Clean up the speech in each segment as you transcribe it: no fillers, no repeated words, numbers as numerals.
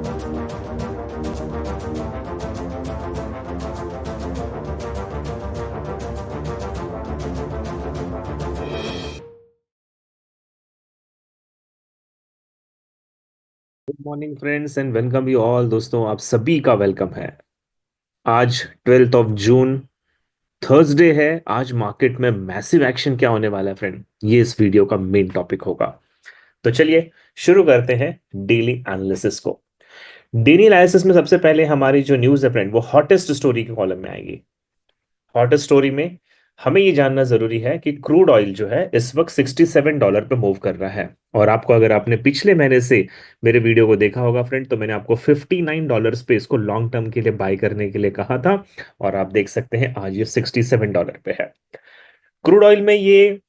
Good morning friends and welcome you all. दोस्तों, आप सभी का वेलकम है। आज 12 जून थर्सडे है। आज मार्केट में मैसिव एक्शन क्या होने वाला है फ्रेंड, ये इस वीडियो का मेन टॉपिक होगा। तो चलिए शुरू करते हैं डेली एनालिसिस को। डेली एनालिसिस में सबसे पहले हमारी जो न्यूज़ है फ्रेंड, वो हॉटेस्ट स्टोरी के कॉलम में आएगी। हॉट स्टोरी में हमें ये जानना जरूरी है कि क्रूड ऑयल जो है इस वक्त $67 पे मूव कर रहा है। और आपको, अगर आपने पिछले महीने से मेरे वीडियो को देखा होगा फ्रेंड, तो मैंने आपको $59 पे इसको लॉन्ग टर्म के लिए बाय करने के लिए कहा था। और आप देख सकते हैं आज ये $67 पे है। क्रूड ऑयल में ये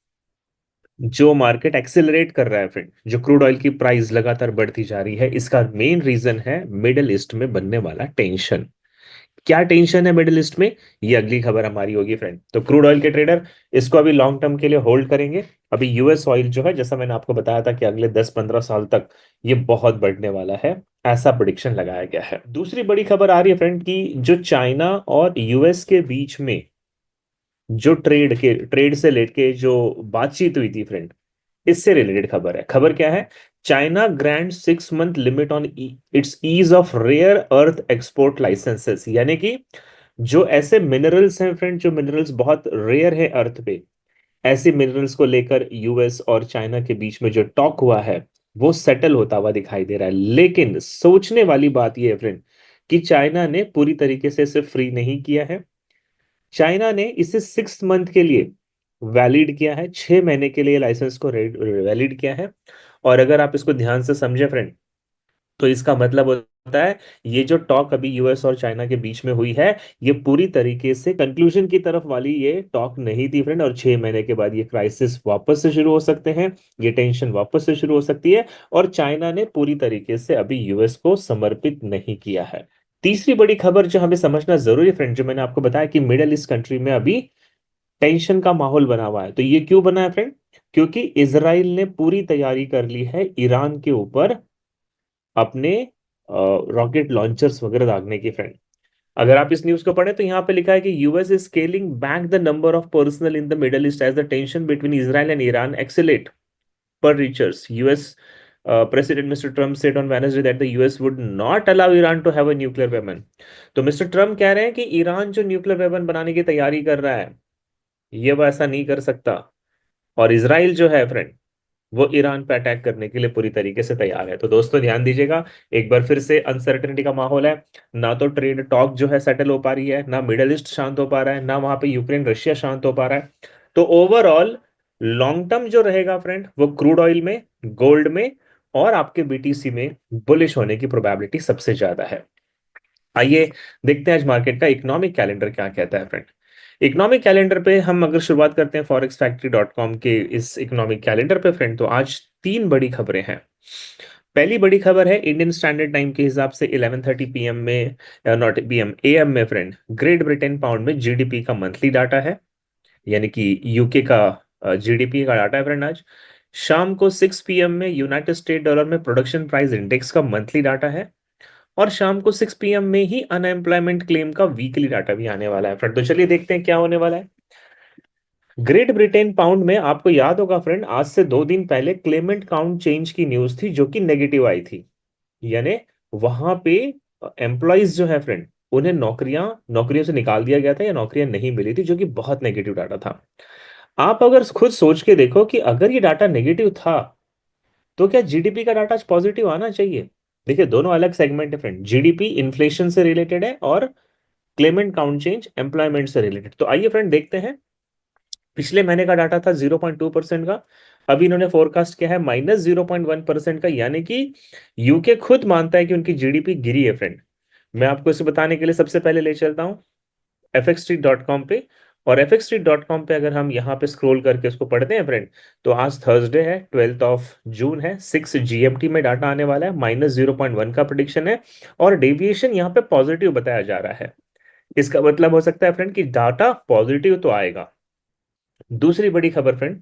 जो मार्केट एक्सेलरेट कर रहा है फ्रेंड, जो क्रूड ऑयल की प्राइस लगातार बढ़ती जा रही है, इसका मेन रीजन है मिडिल ईस्ट में बनने वाला टेंशन। क्या टेंशन है मिडिल ईस्ट में, ये अगली खबर हमारी होगी फ्रेंड। तो क्रूड ऑयल के ट्रेडर इसको अभी लॉन्ग टर्म के लिए होल्ड करेंगे। अभी यूएस ऑयल जो है, जैसा मैंने आपको बताया था कि अगले 10-15 साल तक ये बहुत बढ़ने वाला है, ऐसा प्रिडिक्शन लगाया गया है। दूसरी बड़ी खबर आ रही है फ्रेंड कि जो चाइना और यूएस के बीच में जो ट्रेड से लेके जो बातचीत हुई थी फ्रेंड, इससे रिलेटेड खबर है। खबर क्या है? China grant 6 month limit on its ease of rare earth export licences. यानी कि जो ऐसे मिनरल्स हैं फ्रेंड, जो मिनरल्स बहुत रेयर है अर्थ पे, ऐसे मिनरल्स को लेकर यूएस और चाइना के बीच में जो टॉक हुआ है, वो सेटल होता हुआ दिखाई दे रहा है। लेकिन सोचने वाली बात यह है फ्रेंड कि चाइना ने पूरी तरीके से इसे फ्री नहीं किया है। चाइना ने इसे 6 मंथ के लिए वैलिड किया है, 6 महीने के लिए लाइसेंस को वैलिड किया है। और अगर आप इसको ध्यान से समझे फ्रेंड, तो इसका मतलब होता है ये जो टॉक अभी यूएस और चाइना के बीच में हुई है, ये पूरी तरीके से कंक्लूजन की तरफ वाली ये टॉक नहीं थी फ्रेंड। और 6 महीने के बाद ये क्राइसिस वापस से शुरू हो सकते हैं, ये टेंशन वापस से शुरू हो सकती है। और चाइना ने पूरी तरीके से अभी यूएस को समर्पित नहीं किया है। तीसरी बड़ी खबर जो हमें समझना जरूरी है फ्रेंड, जो मैंने आपको बताया कि मिडिल ईस्ट कंट्री में अभी टेंशन का माहौल बना हुआ है। तो ये क्यों बना है फ्रेंड? क्योंकि इसराइल ने पूरी तैयारी कर ली है ईरान के ऊपर अपने रॉकेट लॉन्चर्स वगैरह दागने की फ्रेंड। अगर आप इस न्यूज को पढ़े तो यहाँ पे लिखा है कि US is scaling back the number of personnel in the Middle East as the tension between Israel and Iran escalate per Reuters. US President Mr. Trump said on Wednesday that the US would not allow Iran to have a nuclear weapon. तो mister Trump कह रहे हैं कि Iran जो nuclear weapon बनाने की तैयारी कर रहा है, ये वो ऐसा नहीं कर सकता। और इसराइल जो है फ्रेंड, वो ईरान पे अटैक करने के लिए पूरी तरीके से तैयार है। तो दोस्तों ध्यान दीजिएगा, एक बार फिर से अनसर्टेनिटी का माहौल है। ना तो ट्रेड टॉक जो है सेटल हो पा रही है, ना मिडल ईस्ट शांत हो पा रहा है, ना वहां पे यूक्रेन रशिया शांत हो पा रहा है। तो ओवरऑल लॉन्ग टर्म जो रहेगा फ्रेंड, वो क्रूड ऑयल में, गोल्ड में और आपके बीटीसी में बुलिश होने की प्रोबेबिलिटी सबसे ज्यादा है। आइए देखते हैं आज मार्केट का इकोनॉमिक कैलेंडर क्या कहता है फ्रेंड। इकोनॉमिक कैलेंडर पे हम अगर शुरुआत करते हैं फॉरेक्सफैक्ट्री.com के इस इकोनॉमिक कैलेंडर पे फ्रेंड, तो आज तीन बड़ी खबरें हैं। पहली बड़ी खबर है इंडियन स्टैंडर्ड टाइम के हिसाब से 11:30 पीएम में, नॉट पीएम, एएम में फ्रेंड, ग्रेट ब्रिटेन पाउंड में जीडीपी का मंथली डाटा है। यानी कि यूके का जीडीपी का डाटा है फ्रेंड आज। शाम को 6 पीएम में यूनाइटेड स्टेट डॉलर में प्रोडक्शन प्राइस इंडेक्स का मंथली डाटा है। और शाम को 6 पीएम में ही अनएम्प्लॉयमेंट क्लेम का वीकली डाटा भी आने वाला है फ्रेंड। तो चलिए देखते हैं क्या होने वाला है। ग्रेट ब्रिटेन पाउंड में आपको याद होगा फ्रेंड, आज से 2 दिन पहले क्लेमेंट काउंट चेंज की न्यूज थी जो कि नेगेटिव आई थी। यानी वहां पे एम्प्लॉयज जो है फ्रेंड, उन्हें नौकरियां नौकरियों से निकाल दिया गया था या नौकरियां नहीं मिली थी, जो कि बहुत नेगेटिव डाटा था। आप अगर खुद सोच के देखो कि अगर ये डाटा नेगेटिव था, तो क्या जीडीपी का डाटा पॉजिटिव आना चाहिए? देखिए, दोनों अलग सेगमेंट है फ्रेंड। जीडीपी इन्फ्लेशन से रिलेटेड है और क्लेमेंट काउंट चेंज एम्प्लॉयमेंट से रिलेटेड। तो आइए फ्रेंड देखते हैं। पिछले महीने का डाटा था 0.2% का। अभी इन्होंने फोरकास्ट किया है -0.1% का। यानी कि यूके खुद मानता है कि उनकी जीडीपी गिरी है फ्रेंड। मैं आपको इसे बताने के लिए सबसे पहले ले चलता हूं fxstreet.com पे। और fxstreet.com पे अगर हम यहाँ पे स्क्रॉल करके इसको पढ़ते हैं फ्रेंड, तो आज थर्सडे है, 12 जून है, 6 GMT में डाटा आने वाला है, -0.1 का प्रिडिक्शन है। और डेविएशन यहाँ पे पॉजिटिव बताया जा रहा है। इसका मतलब हो सकता है फ्रेंड कि डाटा पॉजिटिव तो आएगा। दूसरी बड़ी खबर फ्रेंड,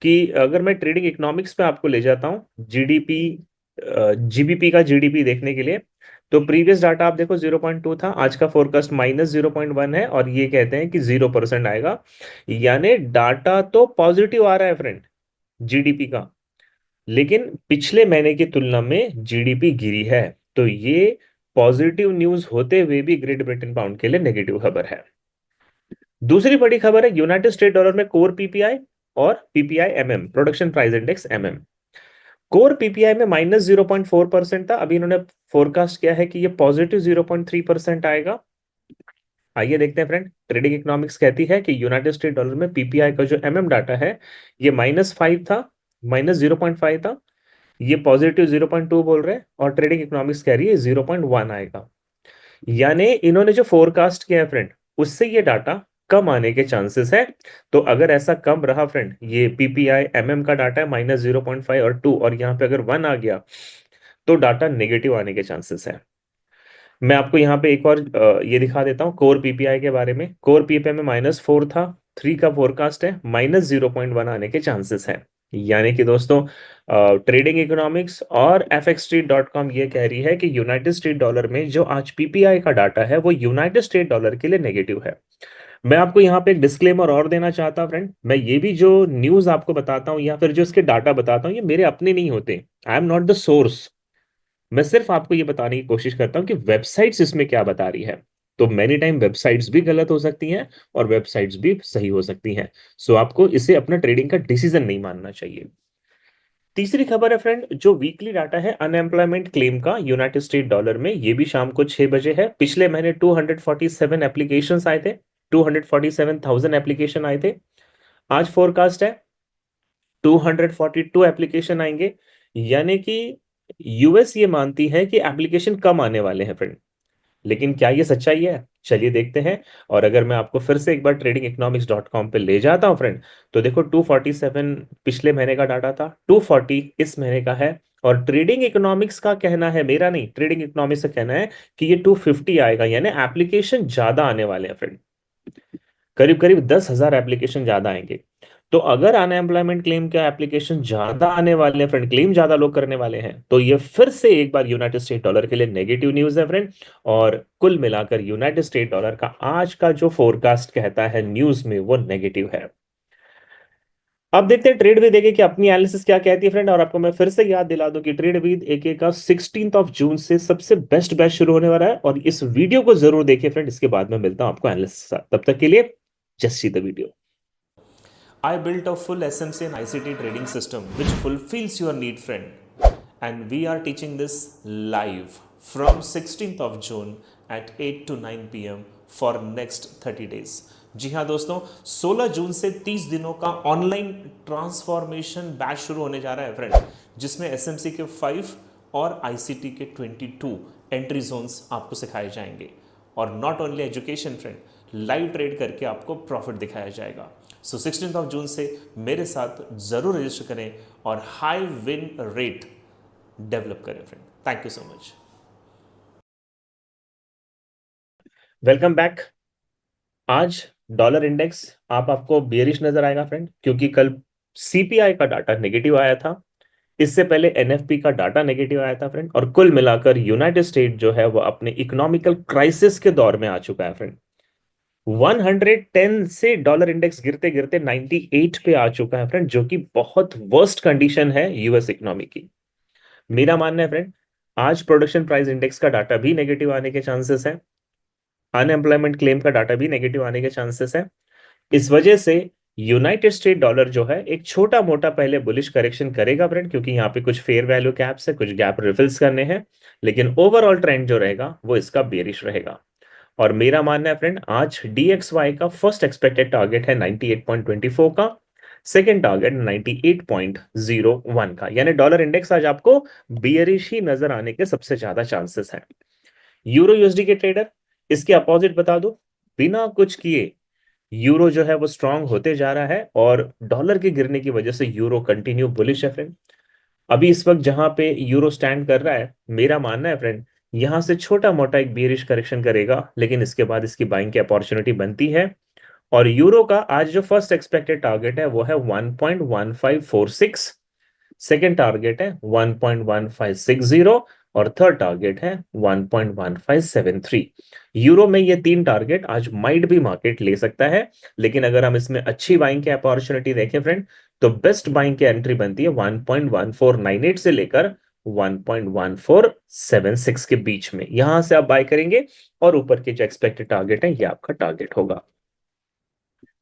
कि अगर मैं ट्रेडिंग इकोनॉमिक्स पे आपको ले जाता हूँ, जीडीपी जीबीपी का जीडीपी देखने के लिए। तो प्रीवियस डाटा आप देखो 0.2 था, आज का फोरकास्ट -0.1 है, और ये कहते हैं कि 0% आएगा। यानी डाटा तो पॉजिटिव आ रहा है फ्रेंड, जीडीपी का। लेकिन पिछले महीने की तुलना में जीडीपी गिरी है। तो ये पॉजिटिव न्यूज होते हुए भी ग्रेट ब्रिटेन पाउंड के लिए नेगेटिव खबर है। दूसरी बड़ी खबर है यूनाइटेड स्टेट डॉलर में कोर पीपीआई और PPI MM, production price index MM. Core PPI में -0.4% था, अभी इन्होंने फोरकास्ट किया है कि ये +0.3% आएगा। आइए देखते हैं फ्रेंड, ट्रेडिंग इकोनॉमिक्स कहती है कि यूनाइटेड स्टेट डॉलर में पीपीआई का जो एमएम डाटा है, ये -5 था, -0.5 था। ये +0.2 बोल रहे हैं, और ट्रेडिंग इकोनॉमिक्स कह रही है 0.1 आएगा। यानी इन्होंने जो फोरकास्ट किया है फ्रेंड, उससे ये डाटा कम आने के चांसेस है। तो अगर ऐसा कम रहा फ्रेंड, ये पीपीआई एमएम का डाटा है -0.5 और 2, और यहाँ पे अगर 1 आ गया, तो डाटा नेगेटिव आने के चांसेस है। मैं आपको यहाँ पे एक और ये दिखा देता हूँ कोर पीपीआई के बारे में। कोर पीपीआई में -4 था, 3 का फोरकास्ट है, -0.1 आने के चांसेस है। यानी कि दोस्तों, ट्रेडिंग इकोनॉमिक्स और fxstreet.com ये कह रही है कि यूनाइटेड स्टेट डॉलर में जो आज पीपीआई का डाटा है, वो यूनाइटेड स्टेट डॉलर के लिए नेगेटिव है। मैं आपको यहाँ पे एक डिस्क्लेमर और देना चाहता हूँ फ्रेंड, मैं ये भी जो न्यूज आपको बताता हूँ या फिर जो इसके डाटा बताता हूँ, ये मेरे अपने नहीं होते। I am not the source. मैं सिर्फ आपको ये बताने की कोशिश करता हूँ कि वेबसाइट्स इसमें क्या बता रही है। तो मैनी टाइम वेबसाइट्स भी गलत हो सकती हैं और वेबसाइट्स भी सही हो सकती हैं। सो आपको इसे अपना ट्रेडिंग का डिसीजन नहीं मानना चाहिए। तीसरी खबर है फ्रेंड, जो वीकली डाटा है अनएम्प्लॉयमेंट क्लेम का यूनाइटेड स्टेट डॉलर में, ये भी शाम को 6 बजे है। पिछले महीने 247 एप्लीकेशंस आए थे, 247,000 एप्लीकेशन आए थे। आज फोरकास्ट है 242 एप्लीकेशन आएंगे। यानी कि यूएस ये मानती है कि एप्लीकेशन कम आने वाले हैं फ्रेंड। लेकिन क्या ये सच्चाई है? चलिए देखते हैं। और अगर मैं आपको फिर से एक बार ट्रेडिंग इकोनॉमिक्स डॉट कॉम पे ले जाता हूं फ्रेंड, तो देखो 247 पिछले महीने का डाटा था, 240 इस महीने का है। और ट्रेडिंग इकोनॉमिक्स का कहना है, मेरा नहीं, ट्रेडिंग इकोनॉमिक्स का कहना है कि ये 250 आएगा। यानी एप्लीकेशन ज्यादा आने वाले हैं फ्रेंड, करीब करीब 10,000 एप्लीकेशन ज्यादा आएंगे। तो अगर अनएम्प्लॉयमेंट क्लेम का एप्लीकेशन ज्यादा आने वाले हैं फ्रेंड, क्लेम ज्यादा लोग करने वाले हैं, तो ये फिर से एक बार यूनाइटेड स्टेट डॉलर के लिए नेगेटिव न्यूज है फ्रेंड। और कुल मिलाकर यूनाइटेड स्टेट डॉलर का आज का जो फोरकास्ट कहता है न्यूज में, वो नेगेटिव है। अब देखते हैं ट्रेड विद एके की अपनी एनालिसिस क्या कहती है फ्रेंड। और आपको मैं फिर से याद दिला दूं कि ट्रेड विद एके का 16 जून से सबसे बेस्ट बैच शुरू होने वाला है, और इस वीडियो को जरूर देखिए फ्रेंड। इसके बाद में मिलता हूं आपको एनालिसिस के साथ, तब तक के लिए just see the video. I built a full SMC and ICT trading system which fulfills your need, friend. And we are teaching this live from 16th of June at 8 to 9 p.m. for next 30 days. जी हाँ दोस्तों, 16 जून से 30 दिनों का online transformation batch शुरू होने जा रहा है फ्रेंड, जिसमें एसएमसी के 5 और आईसीटी के 22 एंट्री जोन्स आपको सिखाए जाएंगे। और not only education friend, live trade करके आपको प्रॉफिट दिखाया जाएगा। सो 16 जून से मेरे साथ जरूर रजिस्टर करें और हाई विन रेट डेवलप करें friend. Thank you so much. Welcome back. आज डॉलर इंडेक्स आपको बेयरिश नजर आएगा फ्रेंड, क्योंकि कल सीपीआई का डाटा नेगेटिव आया था। इससे पहले एनएफपी का डाटा नेगेटिव आया था फ्रेंड। और कुल मिलाकर यूनाइटेड स्टेट जो है वो अपने इकोनॉमिकल क्राइसिस के दौर में आ चुका है फ्रेंड। 110 से डॉलर इंडेक्स गिरते गिरते 98 पे आ चुका है फ्रेंड, जो कि बहुत वर्स्ट कंडीशन है यूएस इकोनॉमी की। मेरा मानना है फ्रेंड, आज प्रोडक्शन प्राइस इंडेक्स का डाटा भी नेगेटिव आने के चांसेस है, अनएम्प्लॉयमेंट क्लेम का डाटा भी नेगेटिव आने के चांसेस है। इस वजह से यूनाइटेड स्टेट डॉलर जो है एक छोटा मोटा पहले बुलिश करेक्शन करेगा फ्रेंड, क्योंकि यहाँ पे कुछ फेयर वैल्यू कैप्स है, कुछ गैप रिफिल्स करने हैं। लेकिन ओवरऑल ट्रेंड जो रहेगा वो इसका बेरिश रहेगा। और मेरा मानना है फ्रेंड, आज DXY का फर्स्ट एक्सपेक्टेड टारगेट है 98.24 का, सेकेंड टारगेट 98.01 का। यानी डॉलर इंडेक्स आज आपको बियरिश ही नजर आने के सबसे ज्यादा चांसेस हैं। यूरो यूएसडी के ट्रेडर, इसके अपोजिट बता दो, बिना कुछ किए यूरो जो है वो स्ट्रांग होते जा रहा है, और डॉलर के गिरने की वजह से यूरो कंटिन्यू बुलिश है फ्रेंड। अभी इस वक्त जहां पे यूरो स्टैंड कर रहा है, मेरा मानना है फ्रेंड, यहां से छोटा मोटा एक बेरिश करेक्शन करेगा, लेकिन इसके बाद इसकी बाइंग की अपॉर्चुनिटी बनती है। और यूरो का आज जो फर्स्ट एक्सपेक्टेड टारगेट है वो है 1.1546। सेकेंड टारगेट है 1.1560 और थर्ड टारगेट है 1.1573। यूरो में ये तीन टारगेट आज माइट भी मार्केट ले सकता है, लेकिन अगर हम इसमें अच्छी बाइंग की अपॉर्चुनिटी देखें फ्रेंड, तो बेस्ट बाइंग की एंट्री बनती है 1.1498 से लेकर 1.1476 के बीच में। यहां से आप बाय करेंगे और ऊपर के जो एक्सपेक्टेड टारगेट है ये आपका टारगेट होगा।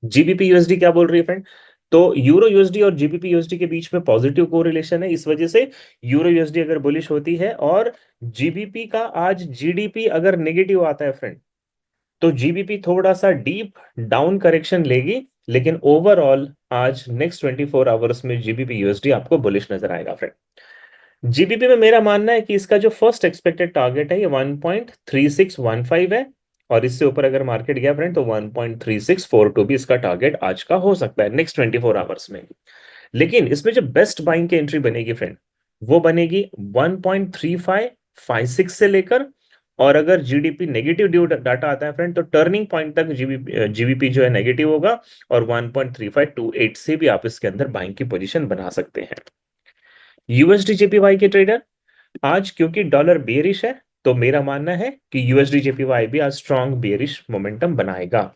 जीबीपी यूएसडी क्या बोल रही है फ्रेंड? तो यूरो यूएसडी और जीबीपी यूएसडी के बीच में पॉजिटिव कोरिलेशन है, इस वजह से यूरो यूएसडी अगर बुलिश होती है और जीबीपी का आज जीडीपी अगर नेगेटिव आता है फ्रेंड, तो जीबीपी थोड़ा सा डीप डाउन करेक्शन लेगी, लेकिन ओवरऑल आज नेक्स्ट 24 आवर्स में जीबीपी यूएसडी आपको बुलिश नजर आएगा फ्रेंड। जीबीपी में मेरा मानना है कि इसका जो फर्स्ट एक्सपेक्टेड टारगेट है ये 1.3615 है, और इससे ऊपर अगर मार्केट गया फ्रेंड तो 1.3642 भी इसका टारगेट आज का हो सकता है नेक्स्ट 24 आवर्स में। लेकिन इसमें जो बेस्ट बाइंग की एंट्री बनेगी फ्रेंड, वो बनेगी 1.3556 से लेकर, और अगर जीडीपी नेगेटिव ड्यू डाटा आता है फ्रेंड तो टर्निंग पॉइंट तक जीबीपी जो है नेगेटिव होगा, और 1.3528 से भी आप इसके अंदर बाइंग की पोजीशन बना सकते हैं। यूएसडी जेपीवाई के ट्रेडर, आज क्योंकि डॉलर बेयरिश है, तो मेरा मानना है कि यूएसडी जेपीवाई भी आज स्ट्रॉन्ग बेयरिश मोमेंटम बनाएगा।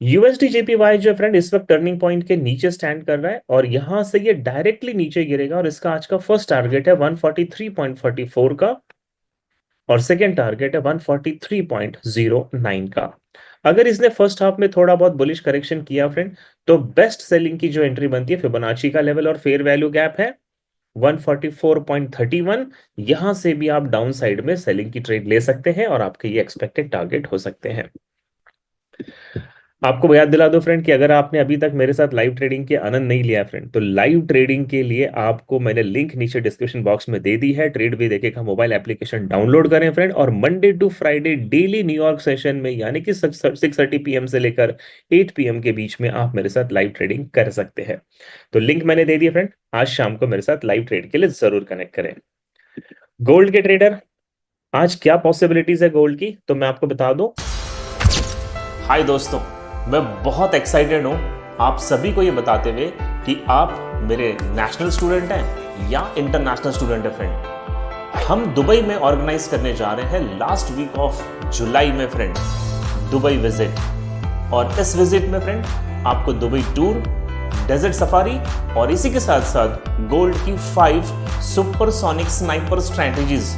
यूएसडी जेपीवाई जो फ्रेंड इस वक्त टर्निंग पॉइंट के नीचे स्टैंड कर रहा है, और यहां से ये डायरेक्टली नीचे गिरेगा, और इसका आज का फर्स्ट टारगेट है 143.44 का, और सेकेंड टारगेट है 143.09 का। अगर इसने फर्स्ट हाफ में थोड़ा बहुत बुलिश करेक्शन किया फ्रेंड, तो बेस्ट सेलिंग की जो एंट्री बनती है फिबोनाची का लेवल और फेयर वैल्यू गैप है 144.31। यहां से भी आप डाउन साइड में सेलिंग की ट्रेड ले सकते हैं और आपके ये एक्सपेक्टेड टारगेट हो सकते हैं। आपको याद दिला दो फ्रेंड कि अगर आपने अभी तक मेरे साथ लाइव ट्रेडिंग के आनंद नहीं लिया फ्रेंड, तो लाइव ट्रेडिंग के लिए आपको मैंने लिंक नीचे डिस्क्रिप्शन बॉक्स में दे दी है। ट्रेड भी देखे का मोबाइल एप्लीकेशन डाउनलोड करें फ्रेंड, और Monday to Friday daily New York session में यानी कि 6:30 PM से लेकर 8 PM के बीच में आप मेरे साथ लाइव ट्रेडिंग कर सकते हैं। तो लिंक मैंने दे दिया फ्रेंड, आज शाम को मेरे साथ लाइव ट्रेड के लिए जरूर कनेक्ट करें। गोल्ड के ट्रेडर, आज क्या पॉसिबिलिटीज है गोल्ड की, तो मैं आपको बता दूं। हाय दोस्तों, मैं बहुत एक्साइटेड हूं आप सभी को ये बताते हुए कि आप मेरे नेशनल स्टूडेंट हैं या इंटरनेशनल स्टूडेंट हैं फ्रेंड। हम दुबई में ऑर्गेनाइज करने जा रहे हैं लास्ट वीक ऑफ जुलाई में फ्रेंड दुबई विजिट, और इस विजिट में फ्रेंड आपको दुबई टूर, डेजर्ट सफारी और इसी के साथ साथ गोल्ड की 5 सुपरसोनिक स्नाइपर स्ट्रैटेजीज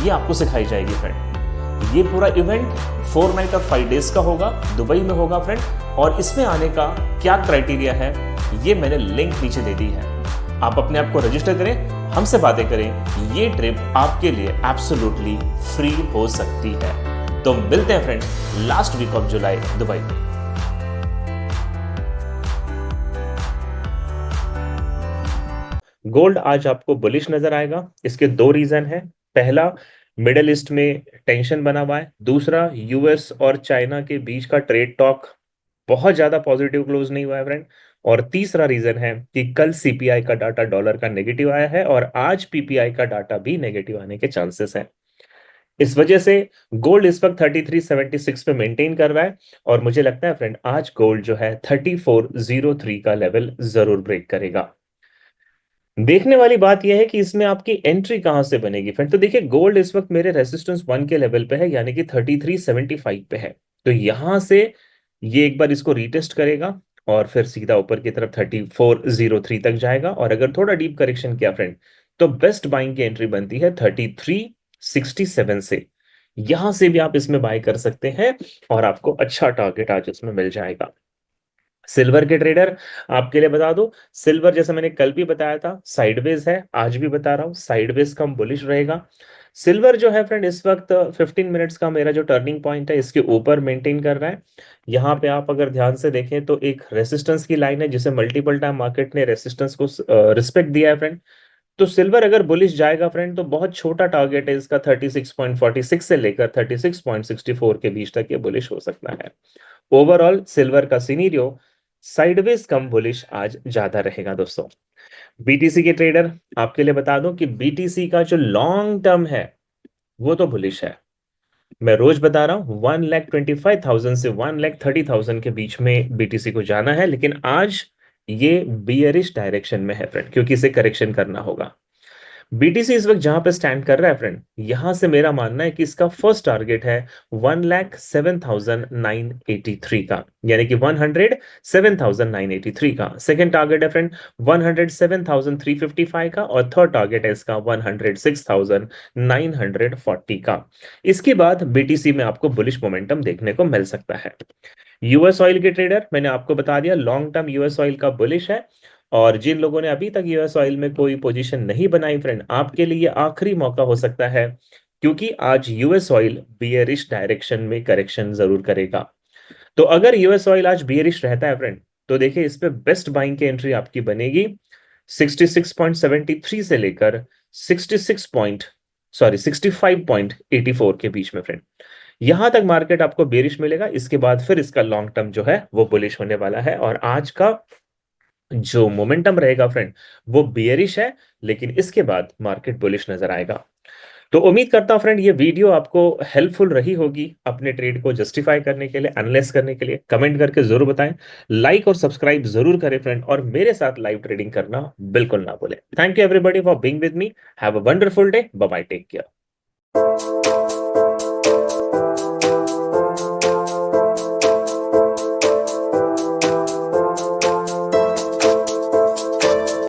ये आपको सिखाई जाएगी फ्रेंड। ये पूरा इवेंट 4 नाइट और 5 डेज का होगा, दुबई में होगा फ्रेंड, और इसमें आने का क्या क्राइटेरिया है ये मैंने लिंक नीचे दे दी है। आप अपने आप को रजिस्टर करें, हमसे बातें करें, ये ट्रिप आपके लिए एब्सोल्युटली फ्री हो सकती है। तो मिलते हैं friend last week of July Dubai में। गोल्ड आज आपको बुलिश नजर आएगा, इसके दो रीजन है। पहला, मिडल ईस्ट में टेंशन बना हुआ है। दूसरा, यूएस और चाइना के बीच का ट्रेड टॉक बहुत ज्यादा पॉजिटिव क्लोज नहीं हुआ है फ्रेंड। और तीसरा रीजन है कि कल सीपीआई का डाटा डॉलर का नेगेटिव आया है, और आज पीपीआई का डाटा भी नेगेटिव आने के चांसेस हैं। इस वजह से गोल्ड इस वक्त 3376 पे मेंटेन कर रहा है, और मुझे लगता है फ्रेंड आज गोल्ड जो है 3403 का लेवल जरूर ब्रेक करेगा। देखने वाली बात यह है कि इसमें आपकी एंट्री कहां से बनेगी फ्रेंड। तो देखिए, गोल्ड इस वक्त मेरे रेसिस्टेंस 1 के लेवल पे है, यानी कि 3375 पे है। तो यहां से ये एक बार इसको रीटेस्ट करेगा और फिर सीधा ऊपर की तरफ 3403 तक जाएगा, और अगर थोड़ा डीप करेक्शन किया फ्रेंड, तो बेस्ट बाइंग की एंट्री बनती है 3367 से। यहां से भी आप इसमें बाय कर सकते हैं, और आपको अच्छा टारगेट आज इसमें मिल जाएगा। सिल्वर के ट्रेडर, आपके लिए बता दूं, सिल्वर जैसे मैंने कल भी बताया था साइडवेज है, आज भी बता रहा हूं साइडवेज कम बुलिश रहेगा। सिल्वर जो है फ्रेंड इस वक्त 15 मिनट्स का मेरा जो टर्निंग पॉइंट है इसके ऊपर मेंटेन कर रहा है। यहाँ पे आप अगर ध्यान से देखें तो एक रेसिस्टेंस की लाइन है जिसे मल्टीपल टाइम मार्केट ने रेसिस्टेंस को रिस्पेक्ट दिया है फ्रेंड। तो सिल्वर अगर बुलिश जाएगा फ्रेंड तो बहुत छोटा टारगेट है इसका 36.46 से लेकर 36.64 के बीच तक ये बुलिश हो सकता है। ओवरऑल सिल्वर का सिनेरियो साइडवेज कम बुलिश आज ज्यादा रहेगा दोस्तों। बीटीसी के ट्रेडर, आपके लिए बता दूं कि बीटीसी का जो लॉन्ग टर्म है वो तो बुलिश है। मैं रोज बता रहा हूं 1,25,000 से 1,30,000 के बीच में बीटीसी को जाना है, लेकिन आज ये बियरिश डायरेक्शन में है फ्रेंड, क्योंकि इसे करेक्शन करना होगा। बीटीसी इस वक्त जहां पे स्टैंड कर रहा है फ्रेंड, यहां से मेरा मानना है कि इसका फर्स्ट टारगेट है 1,07,983 का, यानी कि 107,983 का। सेकंड टारगेट है फ्रेंड 107,355 का, और थर्ड टारगेट है इसका 106,940 का। इसके बाद बीटीसी में आपको बुलिश मोमेंटम देखने को मिल सकता है। यूएस ऑयल के ट्रेडर, मैंने आपको बता दिया लॉन्ग टर्म यूएस ऑयल का बुलिश है। और जिन लोगों ने अभी तक यूएस ऑयल में कोई पोजीशन नहीं बनाई फ्रेंड, आपके लिए आखिरी मौका हो सकता है, क्योंकि आज यूएस ऑयल बियरिश डायरेक्शन में करेक्शन जरूर करेगा। तो अगर यूएस ऑयल आज बियरिश रहता है फ्रेंड, तो देखिए इस पे बेस्ट बाइंग की एंट्री आपकी बनेगी 66.73 से लेकर 66 पॉइंट सॉरी 65.84 के बीच में फ्रेंड। यहां तक मार्केट आपको बेरिश मिलेगा, इसके बाद फिर इसका लॉन्ग टर्म जो है वो बुलिश होने वाला है। और आज का जो मोमेंटम रहेगा फ्रेंड, वो बियरिश है, लेकिन इसके बाद मार्केट बुलिश नजर आएगा। तो उम्मीद करता हूं फ्रेंड ये वीडियो आपको हेल्पफुल रही होगी अपने ट्रेड को जस्टिफाई करने के लिए, एनालाइज करने के लिए। कमेंट करके जरूर बताएं, लाइक और सब्सक्राइब जरूर करें फ्रेंड, और मेरे साथ लाइव ट्रेडिंग करना बिल्कुल ना भूलें। Thank you everybody for being with me. Have a wonderful day. Bye bye, take care.